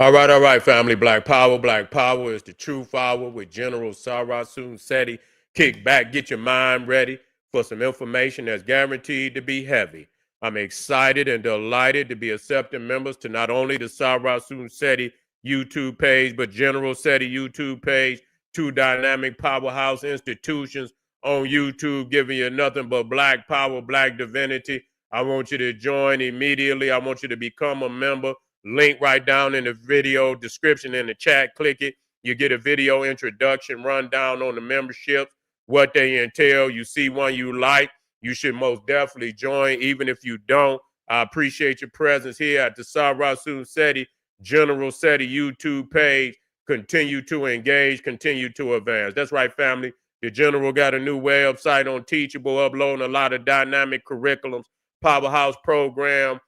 All right, family. Black Power. Black Power is the truth hour with General Sarasun Seti. Kick back, get your mind ready for some information that's guaranteed to be heavy. I'm excited and delighted to be accepting members to not only the Sarasun Seti YouTube page, but General Seti YouTube page, two dynamic powerhouse institutions on YouTube giving you nothing but black power, black divinity. I want you to join immediately. I want you to become a member. Link right down in the video description in the chat. Click it. You get a video introduction, rundown on the memberships, what they entail. You see one you like, you should most definitely join. Even if you don't, I appreciate your presence here at the Sarasun Seti General Seti YouTube page. Continue to engage, continue to advance. That's right, family. The General got a new website on Teachable, uploading a lot of dynamic curriculums, powerhouse program,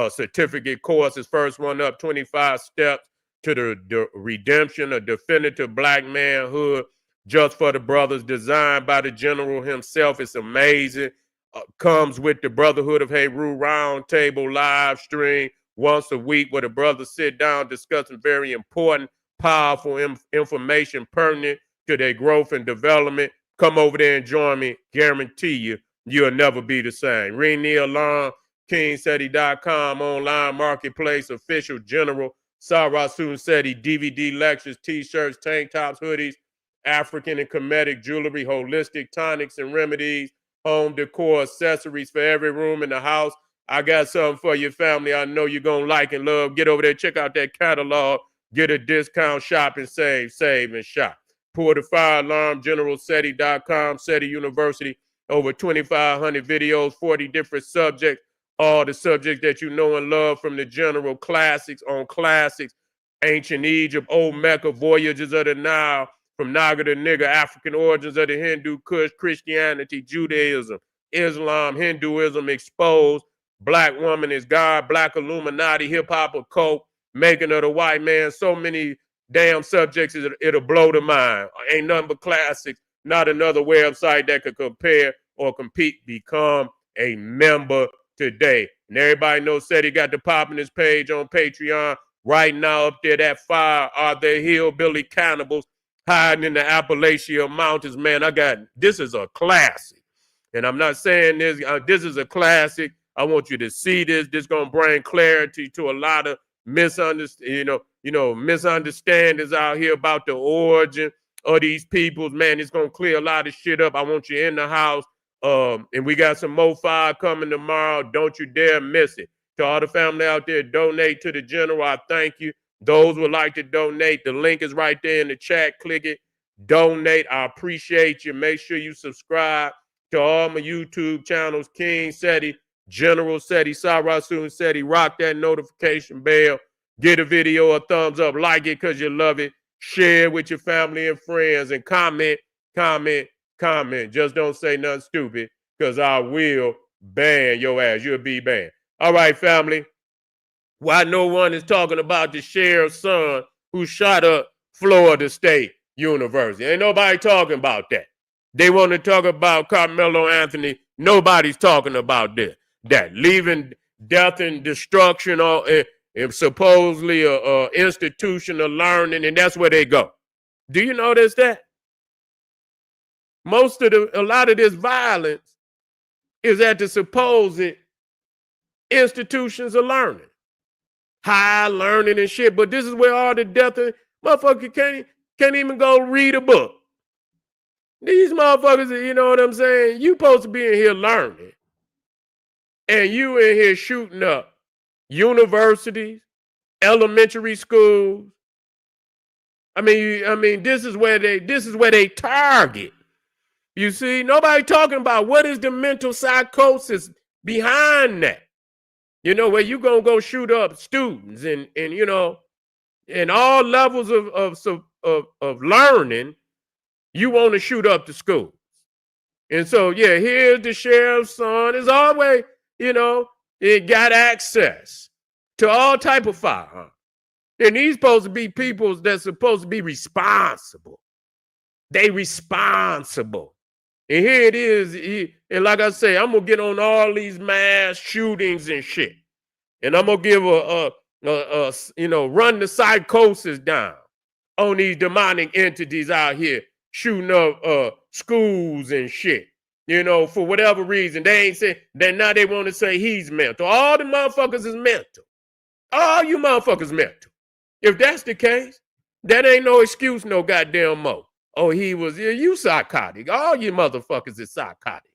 certificate courses. First one up, 25 steps to the redemption of definitive black manhood, just for the brothers, designed by the General himself. It's amazing. Comes with the Brotherhood of Heru Roundtable live stream once a week, where the brothers sit down discussing very important, powerful information pertinent to their growth and development. Come over there and join me. Guarantee you, you'll never be the same. Ring the alarm. KingSeti.com, online marketplace, official General Sarasun Seti DVD lectures, t-shirts, tank tops, hoodies, African and Kemetic jewelry, holistic tonics and remedies, home decor, accessories for every room in the house. I got something for your family I know you're going to like and love. Get over there, check out that catalog, get a discount, shop and save and shop. Pour the fire alarm, GeneralSeti.com, Seti University, over 2,500 videos, 40 different subjects. All the subjects that you know and love from the General, classics on classics, ancient Egypt, old Mecca, voyages of the Nile, from Naga to Nigger, African origins of the Hindu Kush, Christianity, Judaism, Islam, Hinduism exposed, black woman is God, black Illuminati, hip hop occult, making of the white man. So many damn subjects, it'll blow the mind. Ain't nothing but classics, not another website that could compare or compete. Become a member today. And everybody knows Seti got the Poppiness page on Patreon right now. Up there, that fire are the hillbilly cannibals hiding in the Appalachian Mountains. Man, this is a classic. And I'm not saying this is a classic. I want you to see this. This gonna bring clarity to a lot of misunderstandings out here about the origin of these peoples. Man, it's gonna clear a lot of shit up. I want you in the house. And we got some MoFi coming tomorrow. Don't you dare miss it. To all the family out there, donate to the General. I thank you. Those would like to donate, the link is right there in the chat. Click it. Donate. I appreciate you. Make sure you subscribe to all my YouTube channels. King Seti, General Seti, Sarasun Seti. Rock that notification bell. Get a video a thumbs up. Like it because you love it. Share with your family and friends. And comment. Just don't say nothing stupid, because I will ban your ass. You'll be banned. All right, family. Why no one is talking about the sheriff's son who shot up Florida State University? Ain't nobody talking about that. They want to talk about Carmelo Anthony. Nobody's talking about that. Leaving death and destruction and supposedly a institution of learning, and that's where they go. Do you notice that? A lot of this violence is at the supposed institutions of learning, high learning and shit. But this is where all the death of motherfucker can't even go read a book. These motherfuckers, you know what I'm saying? You supposed to be in here learning, and you in here shooting up universities, elementary schools. I mean, this is where they target. You see, nobody talking about what is the mental psychosis behind that. You know, where you gonna go shoot up students and you know, in all levels of learning, you want to shoot up the schools. And so, yeah, here's the sheriff's son. Is always, you know, it got access to all type of firearms. And these supposed to be people that's supposed to be responsible. They responsible. And here it is. And like I say, I'm going to get on all these mass shootings and shit. And I'm going to give run the psychosis down on these demonic entities out here shooting up schools and shit. For whatever reason, they ain't say that now they want to say he's mental. All the motherfuckers is mental. All you motherfuckers mental. If that's the case, that ain't no excuse no goddamn more. Oh, you psychotic. All you motherfuckers is psychotic.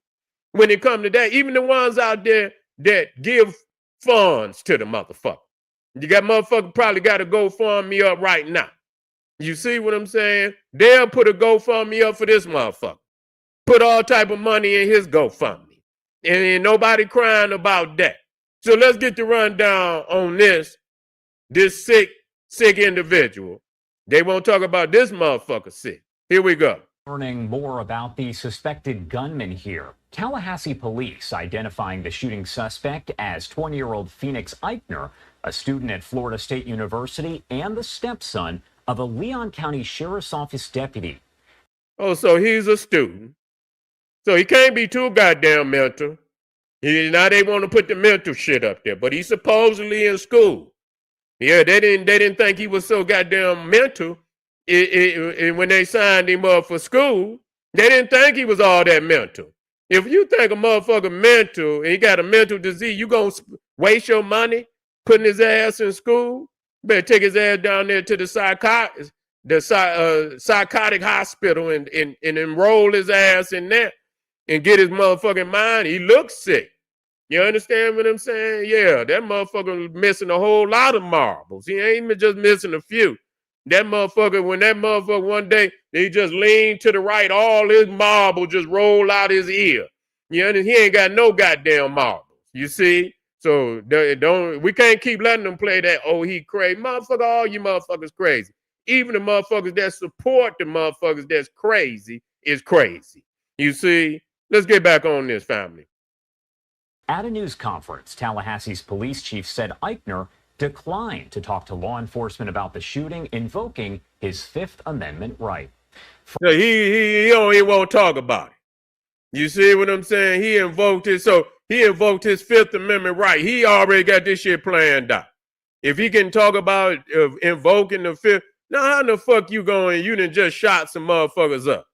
When it come to that, even the ones out there that give funds to the motherfucker. You got motherfucker probably got to GoFundMe up right now. You see what I'm saying? They'll put a GoFundMe up for this motherfucker. Put all type of money in his GoFundMe. And ain't nobody crying about that. So let's get the rundown on this sick individual. They won't talk about this motherfucker sick. Here we go. Learning more about the suspected gunman here. Tallahassee police identifying the shooting suspect as 20-year-old Phoenix Eichner, a student at Florida State University and the stepson of a Leon County Sheriff's Office deputy. Oh, so he's a student. So he can't be too goddamn mental. Now they want to put the mental shit up there, but he's supposedly in school. Yeah, they didn't think he was so goddamn mental. When they signed him up for school, they didn't think he was all that mental. If you think a motherfucker mental and he got a mental disease, you gonna waste your money putting his ass in school? Better take his ass down there to the psychotic hospital and enroll his ass in there and get his motherfucking mind. He looks sick. You understand what I'm saying? Yeah, that motherfucker missing a whole lot of marbles. He ain't just missing a few. That motherfucker, when that motherfucker one day, he just leaned to the right, all his marbles just roll out his ear. You know, he ain't got no goddamn marbles. You see? So we can't keep letting them play that, oh, he crazy. Motherfucker, all you motherfuckers crazy. Even the motherfuckers that support the motherfuckers that's crazy is crazy. You see? Let's get back on this, family. At a news conference, Tallahassee's police chief said Eichner declined to talk to law enforcement about the shooting, invoking his Fifth Amendment right. So he won't talk about it. You see what I'm saying? He invoked his Fifth Amendment right. He already got this shit planned out. If he can talk about invoking the Fifth, now how the fuck you going? You done just shot some motherfuckers up.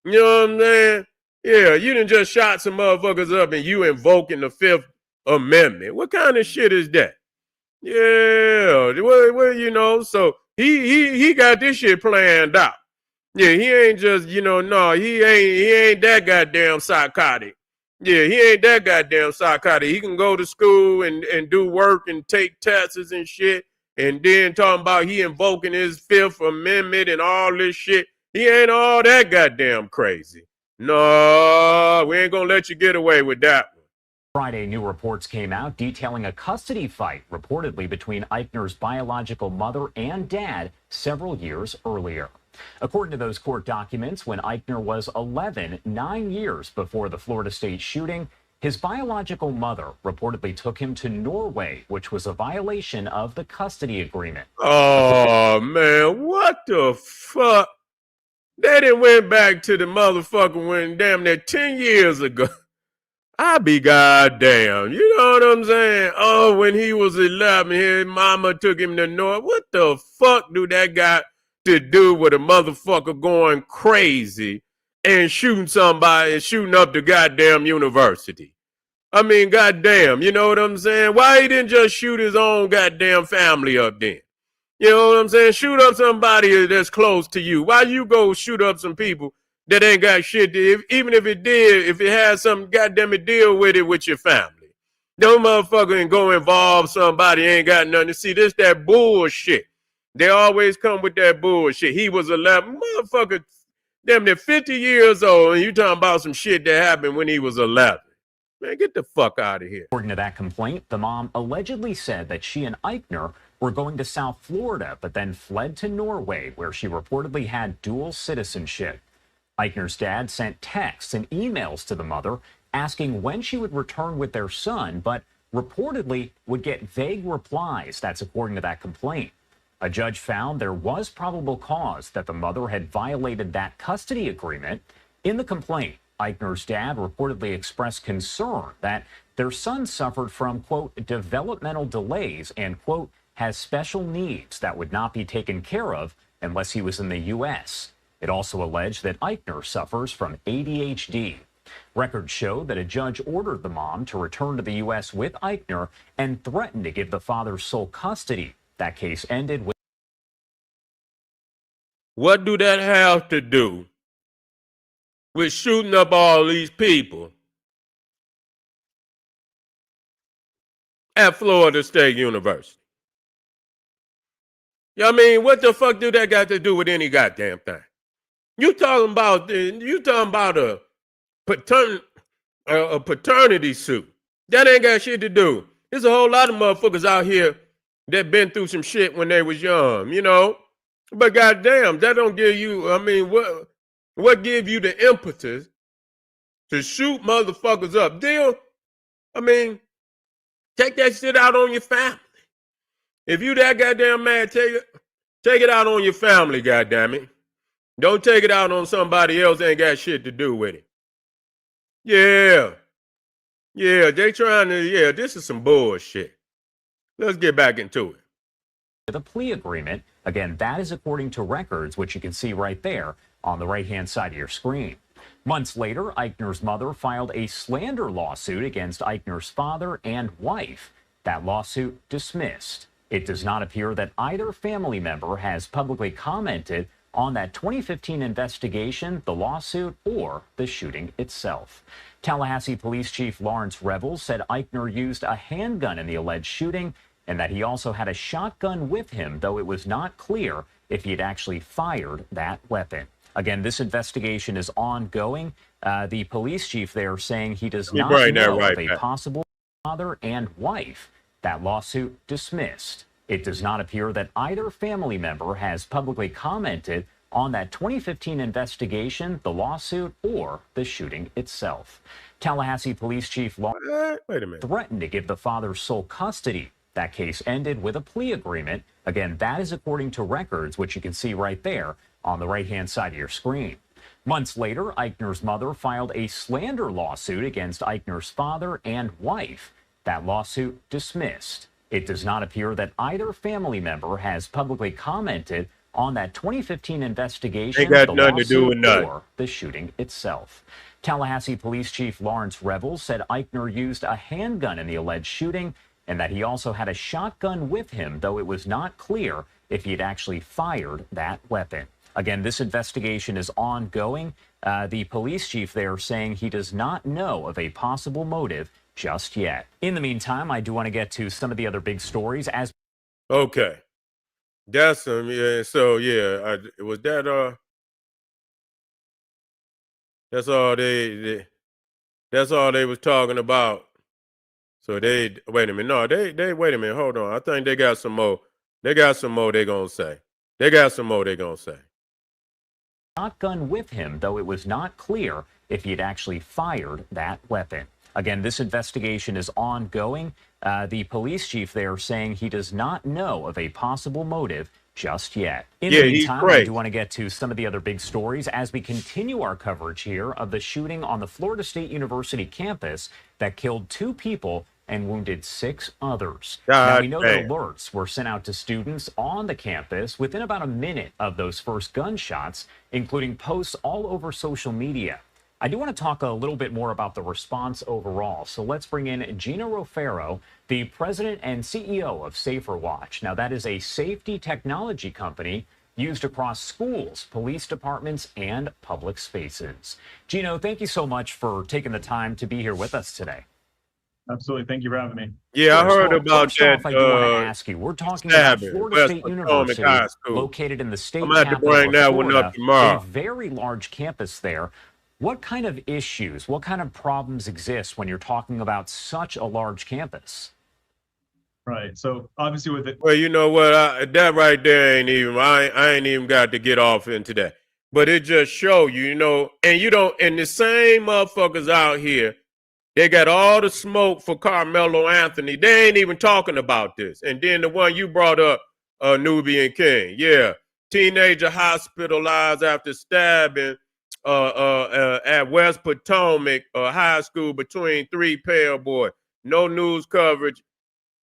You know what I'm saying? Yeah, you done just shot some motherfuckers up and you invoking the Fifth Amendment. What kind of shit is that? Yeah, well, so he got this shit planned out. Yeah, he ain't just, he ain't that goddamn psychotic. Yeah, he ain't that goddamn psychotic. He can go to school and do work and take tests and shit, and then talking about he invoking his Fifth Amendment and all this shit. He ain't all that goddamn crazy. No, we ain't gonna let you get away with that one. Friday, new reports came out detailing a custody fight reportedly between Eichner's biological mother and dad several years earlier. According to those court documents, when Eichner was 11, 9 years before the Florida State shooting, his biological mother reportedly took him to Norway, which was a violation of the custody agreement. Oh, man, what the fuck? They done went back to the motherfucker when damn near 10 years ago. I be goddamn. You know what I'm saying? Oh, when he was 11, his mama took him to North. What the fuck do that got to do with a motherfucker going crazy and shooting somebody and shooting up the goddamn university? I mean, goddamn, you know what I'm saying? Why he didn't just shoot his own goddamn family up then? You know what I'm saying? Shoot up somebody that's close to you. Why you go shoot up some people that ain't got shit to, even if it has some goddamn deal with it with your family? No motherfucker ain't go involve somebody ain't got nothing to see. This that bullshit. They always come with that bullshit. He was 11. Motherfucker, damn near 50 years old, and you talking about some shit that happened when he was 11. Man, get the fuck out of here. According to that complaint, the mom allegedly said that she and Eichner were going to South Florida, but then fled to Norway, where she reportedly had dual citizenship. Eichner's dad sent texts and emails to the mother asking when she would return with their son, but reportedly would get vague replies. That's according to that complaint. A judge found there was probable cause that the mother had violated that custody agreement. In the complaint, Eichner's dad reportedly expressed concern that their son suffered from, quote, developmental delays and, quote, has special needs that would not be taken care of unless he was in the U.S. It also alleged that Eichner suffers from ADHD. Records show that a judge ordered the mom to return to the U.S. with Eichner and threatened to give the father sole custody. That case ended with. What do that have to do with shooting up all these people at Florida State University? I mean, what the fuck do that got to do with any goddamn thing? You talking about a paternity suit? That ain't got shit to do. There's a whole lot of motherfuckers out here that been through some shit when they was young, you know. But goddamn, that don't give you. I mean, what give you the impetus to shoot motherfuckers up? Deal. I mean, take that shit out on your family. If you that goddamn mad, take it out on your family, goddamn it. Don't take it out on somebody else that ain't got shit to do with it. Yeah. Yeah, they trying to, yeah, this is some bullshit. Let's get back into it. The plea agreement, again, that is according to records, which you can see right there on the right-hand side of your screen. Months later, Eichner's mother filed a slander lawsuit against Eichner's father and wife. That lawsuit dismissed. It does not appear that either family member has publicly commented on that 2015 investigation, the lawsuit, or the shooting itself. Tallahassee Police Chief Lawrence Revels said Eichner used a handgun in the alleged shooting and that he also had a shotgun with him, though it was not clear if he had actually fired that weapon. Again, this investigation is ongoing. The police chief there saying he does not know of a possible father and wife. That lawsuit dismissed. It does not appear that either family member has publicly commented on that 2015 investigation, the lawsuit, or the shooting itself. Tallahassee Police Chief Lawrence threatened to give the father sole custody. That case ended with a plea agreement. Again, that is according to records, which you can see right there on the right-hand side of your screen. Months later, Eichner's mother filed a slander lawsuit against Eichner's father and wife. That lawsuit dismissed. It does not appear that either family member has publicly commented on that 2015 investigation, the lawsuit, or the shooting itself. Tallahassee Police Chief Lawrence Revels said Eichner used a handgun in the alleged shooting and that he also had a shotgun with him, though it was not clear if he had actually fired that weapon. Again, this investigation is ongoing. The police chief there saying he does not know of a possible motive just yet. In the meantime, I do want to get to some of the other big stories as. Okay. That's some, yeah. So, yeah, was that, that's all that's all they was talking about. So wait a minute. No, wait a minute. Hold on. I think they got some more. They got some more they gonna say. They got some more they gonna say. Shotgun with him, though it was not clear if he had actually fired that weapon. Again, this investigation is ongoing. The police chief there saying he does not know of a possible motive just yet. In the meantime, I do want to get to some of the other big stories as we continue our coverage here of the shooting on the Florida State University campus that killed 2 people and wounded 6 others. Now, we know that alerts were sent out to students on the campus within about a minute of those first gunshots, including posts all over social media. I do want to talk a little bit more about the response overall. So let's bring in Gina Rofero, the president and CEO of SaferWatch. Now, that is a safety technology company used across schools, police departments, and public spaces. Gino, thank you so much for taking the time to be here with us today. Absolutely. Thank you for having me. Yeah, I heard about that. I do want to ask you, we're talking about Florida State University, located in the state capital of Florida, a very large campus there. What kind of issues, what kind of problems exist when you're talking about such a large campus? Right. So obviously with it. Well, you know what? That right there ain't even, I ain't even got to get off into that. But it just show you, you know, and you don't, and the same motherfuckers out here, they got all the smoke for Carmelo Anthony. They ain't even talking about this. And then the one you brought up, Nubian King. Yeah. Teenager hospitalized after stabbing at West Potomac High School between 3 pale boys. No news coverage.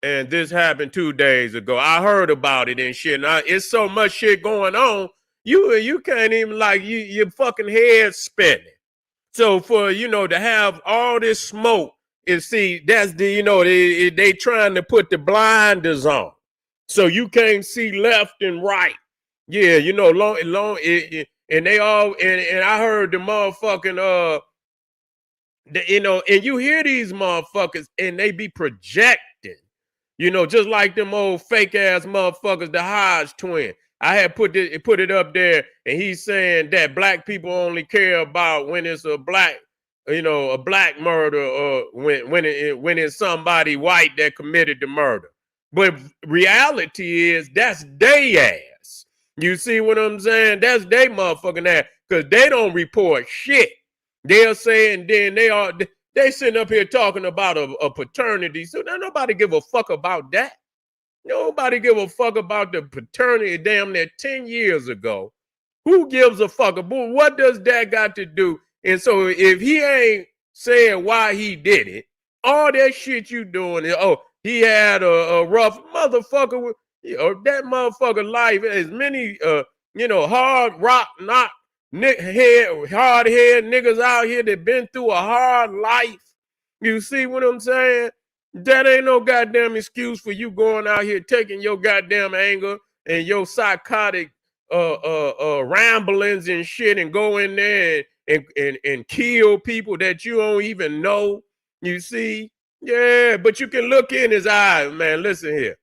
and this happened 2 days ago. I heard about it and shit. And it's so much shit going on. You can't even like your fucking head spinning. So for to have all this smoke and see that's they trying to put the blinders on, so you can't see left and right. Yeah, and they all and I heard the motherfucking and you hear these motherfuckers and they be projecting, just like them old fake ass motherfuckers, the Hodge twin. I had put it up there, and he's saying that black people only care about when it's a black murder, or when it's somebody white that committed the murder. But reality is that's they ass. You see what I'm saying? That's they motherfucking ass, because they don't report shit. They're saying then they sitting up here talking about a paternity. So now nobody give a fuck about that. Nobody give a fuck about the paternity damn near 10 years ago. Who gives a fuck? What does that got to do? And so if he ain't saying why he did it, all that shit you doing is, he had a rough motherfucker, that motherfucker life, as many hard rock knock hard head niggas out here that been through a hard life. You see what I'm saying? That ain't no goddamn excuse for you going out here taking your goddamn anger and your psychotic ramblings and shit and go in there and kill people that you don't even know. You see? Yeah, but you can look in his eyes, man. Listen here.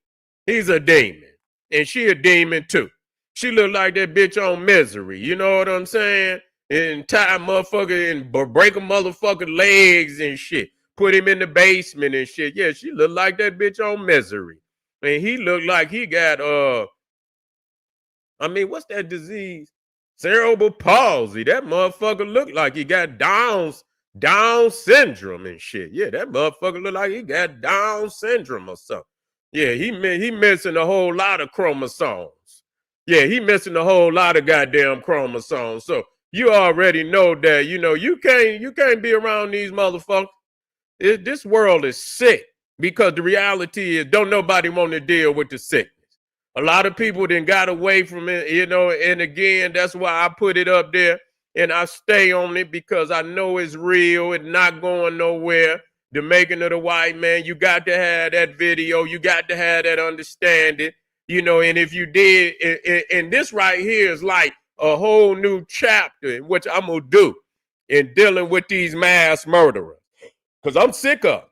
He's a demon. And she a demon too. She look like that bitch on Misery. You know what I'm saying? And tie motherfucker and break a motherfucker legs and shit. Put him in the basement and shit. Yeah, she looked like that bitch on Misery. And he looked like he got what's that disease? Cerebral palsy. That motherfucker looked like he got Down syndrome and shit. Yeah, that motherfucker looked like he got Down syndrome or something. Yeah, he missing a whole lot of chromosomes. Yeah, he missing a whole lot of goddamn chromosomes. So you already know that, you can't be around these motherfuckers. This world is sick, because the reality is don't nobody want to deal with the sickness. A lot of people then got away from it, and again, that's why I put it up there and I stay on it, because I know it's real. It's not going nowhere. The Making of the White Man, you got to have that video. You got to have that understanding, and if you did, and this right here is like a whole new chapter, which I'm going to do in dealing with these mass murderers. Because I'm sick of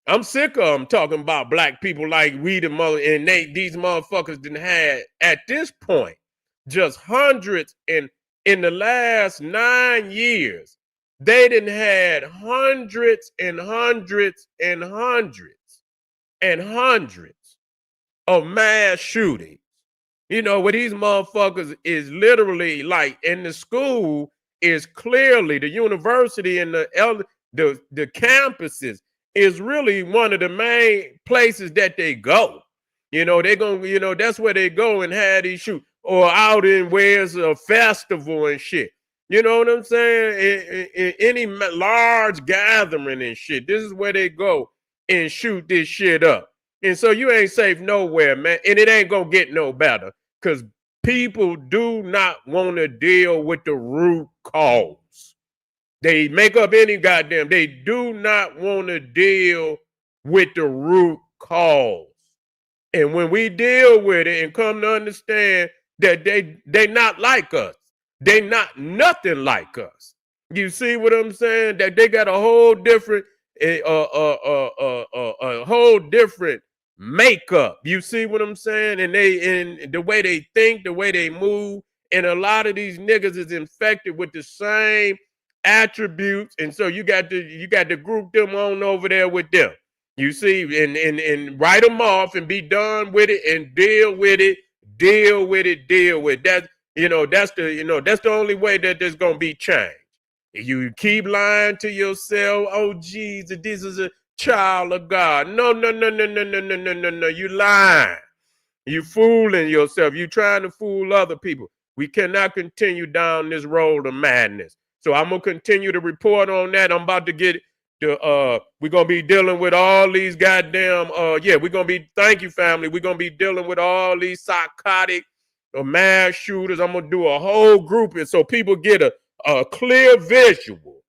them talking about black people like we the mother, and these motherfuckers didn't have at this point just hundreds, and in the last 9 years they didn't had hundreds and hundreds and hundreds and hundreds of mass shootings. What these motherfuckers is literally like in the school is clearly the university and the campuses is really one of the main places that they go. They gonna, that's where they go and have these shoot, or out in where's a festival and shit. You know what I'm saying? In any large gathering and shit, this is where they go and shoot this shit up. And so you ain't safe nowhere, man. And it ain't gonna get no better, because people do not want to deal with the root cause. They make up any goddamn. They do not want to deal with the root cause. And when we deal with it and come to understand that they not like us, they not nothing like us. You see what I'm saying? That they got a whole different, a whole different makeup. You see what I'm saying? And the way they think, the way they move, and a lot of these niggas is infected with the same attributes, and so you got to group them on over there with them. You see, and write them off and be done with it and deal with it. That that's the only way that there's gonna be change. You keep lying to yourself. Oh, Jesus, this is a child of God. No. You lying. You fooling yourself. You trying to fool other people. We cannot continue down this road of madness. So I'm gonna continue to report on that. I'm about to get We're gonna be dealing with all these goddamn thank you, family. We're gonna be dealing with all these psychotic or mass shooters. I'm gonna do a whole grouping so people get a clear visual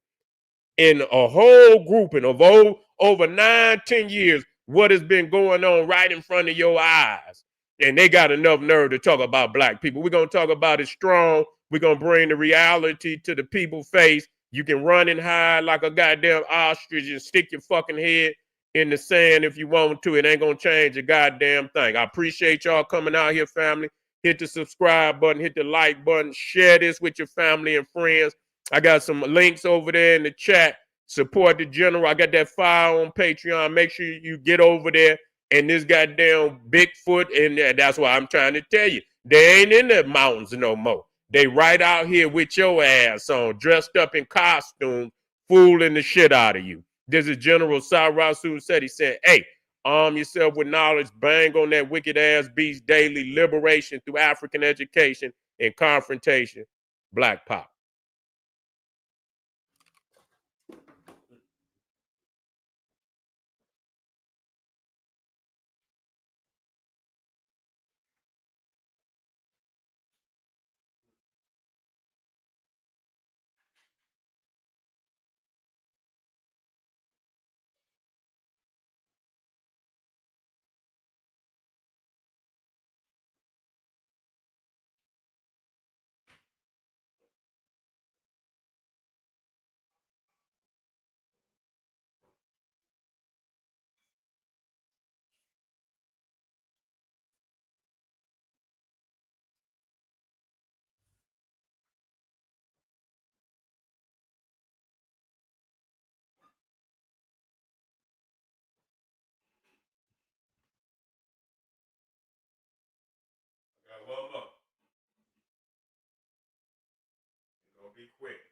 in a whole grouping of over 9-10 years what has been going on right in front of your eyes. And they got enough nerve to talk about black people. We're gonna talk about it strong. We're gonna bring the reality to the people's face. You can run and hide like a goddamn ostrich and stick your fucking head in the sand if you want to. It ain't gonna change a goddamn thing. I appreciate y'all coming out here, family. Hit the subscribe button, hit the like button, share this with your family and friends. I got some links over there in the chat. Support the general. I got that file on Patreon. Make sure you get over there. And this goddamn Bigfoot, and that's why I'm trying to tell you, they ain't in the mountains no more. They right out here with your ass on, dressed up in costume, fooling the shit out of you. This is General Cyrus said. He said, hey, arm yourself with knowledge, bang on that wicked ass beast daily, liberation through African education and confrontation. Black Pop. Got one more. It's gonna be quick.